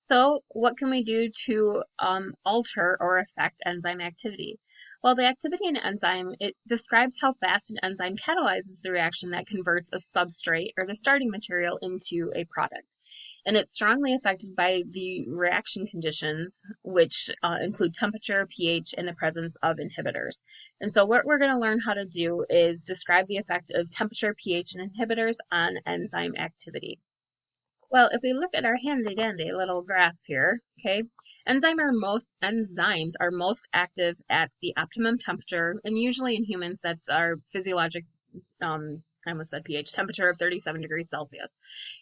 So what can we do to alter or affect enzyme activity? Well, the activity in an enzyme, it describes how fast an enzyme catalyzes the reaction that converts a substrate or the starting material into a product. And it's strongly affected by the reaction conditions, which include temperature, pH, and the presence of inhibitors. And so what we're going to learn how to do is describe the effect of temperature, pH, and inhibitors on enzyme activity. Well, if we look at our handy dandy little graph here, okay, enzymes are most active at the optimum temperature, and usually in humans that's our physiologic, I almost said pH, temperature of 37 degrees Celsius.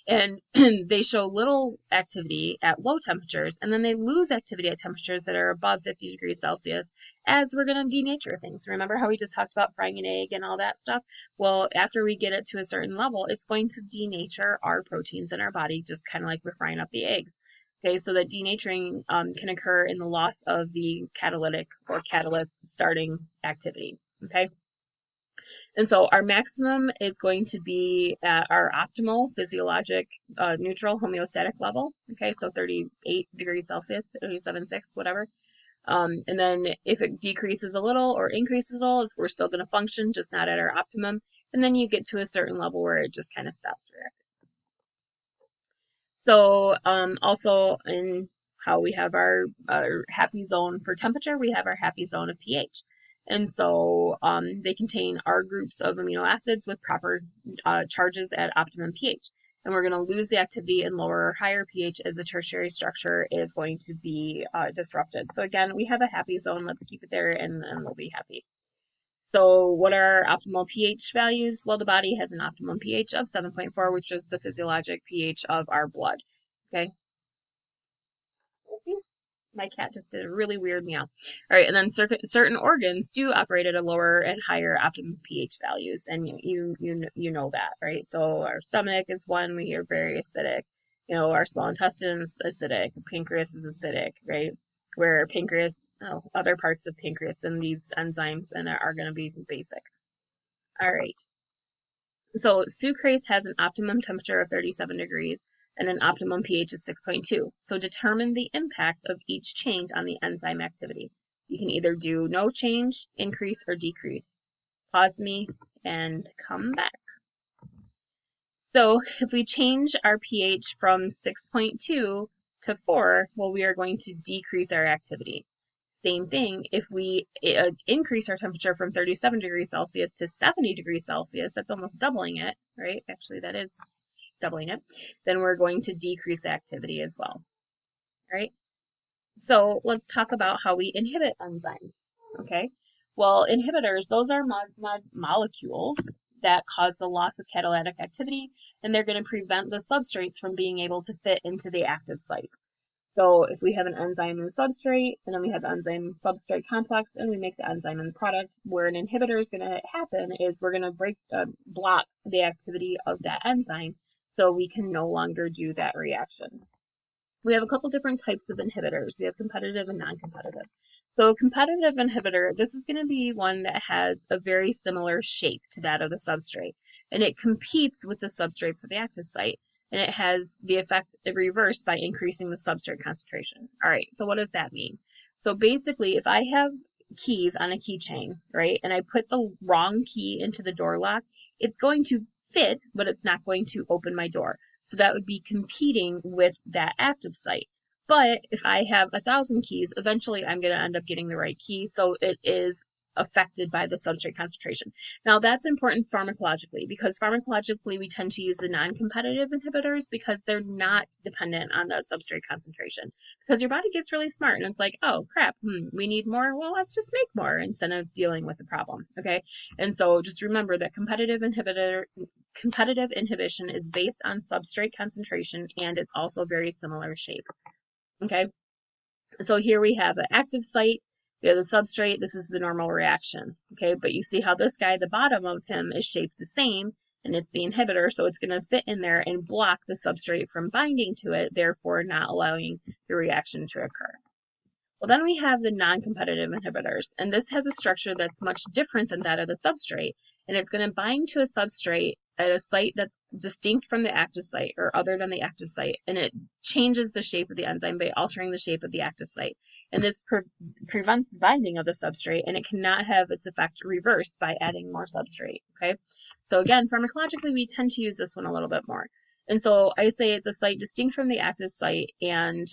And they show little activity at low temperatures, and then they lose activity at temperatures that are above 50 degrees Celsius as we're going to denature things. Remember how we just talked about frying an egg and all that stuff? Well, after we get it to a certain level, it's going to denature our proteins in our body, just kind of like we're frying up the eggs. Okay, so that denaturing can occur in the loss of the catalytic or catalyst starting activity. Okay. And so our maximum is going to be at our optimal physiologic neutral homeostatic level. Okay, so 38 degrees Celsius, 37.6, whatever. And then if it decreases a little or increases a little, we're still going to function, just not at our optimum. And then you get to a certain level where it just kind of stops reacting. So also in how we have our happy zone for temperature, we have our happy zone of pH. And so they contain R groups of amino acids with proper charges at optimum pH. And we're going to lose the activity in lower or higher pH as the tertiary structure is going to be disrupted. So again, we have a happy zone. Let's keep it there and we'll be happy. So what are optimal pH values? Well, the body has an optimum pH of 7.4, which is the physiologic pH of our blood. Okay. My cat just did a really weird meow. All right, and then certain organs do operate at a lower and higher optimum pH values, and you know that, right? So our stomach is one, we are very acidic. You know, our small intestine is acidic, pancreas is acidic, right? Where pancreas, other parts of pancreas and these enzymes and are going to be basic. All right. So sucrase has an optimum temperature of 37 degrees and an optimum pH of 6.2. So determine the impact of each change on the enzyme activity. You can either do no change, increase, or decrease. Pause me and come back. So if we change our pH from 6.2 to 4, well, we are going to decrease our activity. Same thing, if we increase our temperature from 37 degrees Celsius to 70 degrees Celsius, that's almost doubling it, right? Actually, that is doubling it. Then we're going to decrease the activity as well, right? So let's talk about how we inhibit enzymes, okay? Well, inhibitors, those are molecules that cause the loss of catalytic activity, and they're going to prevent the substrates from being able to fit into the active site. So if we have an enzyme in the substrate, and then we have the enzyme substrate complex, and we make the enzyme in the product, where an inhibitor is going to happen is we're going to block the activity of that enzyme so we can no longer do that reaction. We have a couple different types of inhibitors. We have competitive and non-competitive. So a competitive inhibitor, this is going to be one that has a very similar shape to that of the substrate, and it competes with the substrate for the active site. And it has the effect reversed by increasing the substrate concentration. All right, so what does that mean? So basically, if I have keys on a keychain, right, and I put the wrong key into the door lock, it's going to fit, but it's not going to open my door. So that would be competing with that active site. But if I have 1,000 keys, eventually I'm going to end up getting the right key. So it is affected by the substrate concentration. Now that's important pharmacologically because pharmacologically we tend to use the non-competitive inhibitors because they're not dependent on the substrate concentration. Because your body gets really smart and it's like, oh crap, we need more. Well, let's just make more instead of dealing with the problem. Okay, and so just remember that competitive inhibition is based on substrate concentration and it's also very similar shape. Okay, so here we have an active site. We have the substrate, this is the normal reaction, okay? But you see how this guy, the bottom of him, is shaped the same, and it's the inhibitor, so it's going to fit in there and block the substrate from binding to it, therefore not allowing the reaction to occur. Well, then we have the non-competitive inhibitors, and this has a structure that's much different than that of the substrate, and it's going to bind to a substrate at a site that's distinct from the active site or other than the active site, and it changes the shape of the enzyme by altering the shape of the active site. And this prevents the binding of the substrate, and it cannot have its effect reversed by adding more substrate, okay? So again, pharmacologically, we tend to use this one a little bit more. And so I say it's a site distinct from the active site, and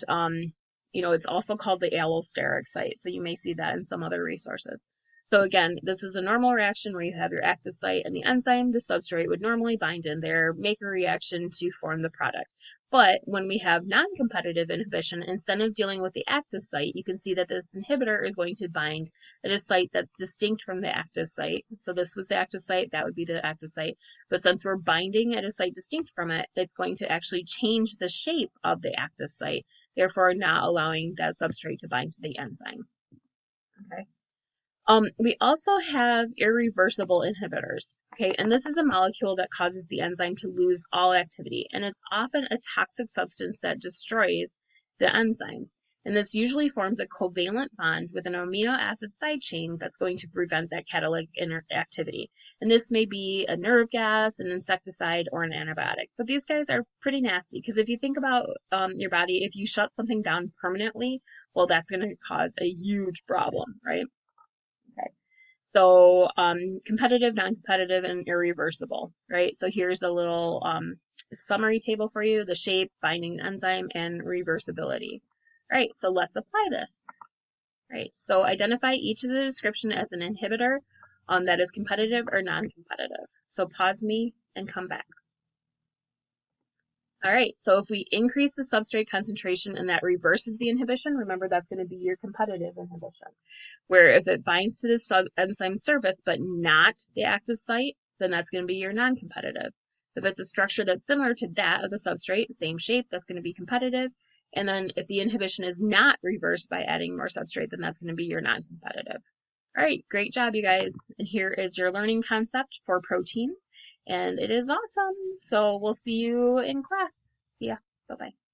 it's also called the allosteric site. So you may see that in some other resources. So again, this is a normal reaction where you have your active site and the enzyme. The substrate would normally bind in there, make a reaction to form the product. But when we have non-competitive inhibition, instead of dealing with the active site, you can see that this inhibitor is going to bind at a site that's distinct from the active site. So this was the active site, that would be the active site. But since we're binding at a site distinct from it, it's going to actually change the shape of the active site, therefore not allowing that substrate to bind to the enzyme. Okay. We also have irreversible inhibitors, okay, and this is a molecule that causes the enzyme to lose all activity, and it's often a toxic substance that destroys the enzymes. And this usually forms a covalent bond with an amino acid side chain that's going to prevent that catalytic activity. And this may be a nerve gas, an insecticide, or an antibiotic. But these guys are pretty nasty because if you think about your body, if you shut something down permanently, well, that's going to cause a huge problem, right? Okay. So competitive, non-competitive, and irreversible, right? So here's a little summary table for you: the shape, binding enzyme, and reversibility. Right, so let's apply this. Right, so identify each of the description as an inhibitor that is competitive or non-competitive. So pause me and come back. All right, so if we increase the substrate concentration and that reverses the inhibition, remember that's going to be your competitive inhibition. Where if it binds to the enzyme surface but not the active site, then that's going to be your non-competitive. If it's a structure that's similar to that of the substrate, same shape, that's going to be competitive. And then if the inhibition is not reversed by adding more substrate, then that's going to be your non-competitive. All right, great job, you guys. And here is your learning concept for proteins. And it is awesome. So we'll see you in class. See ya. Bye-bye.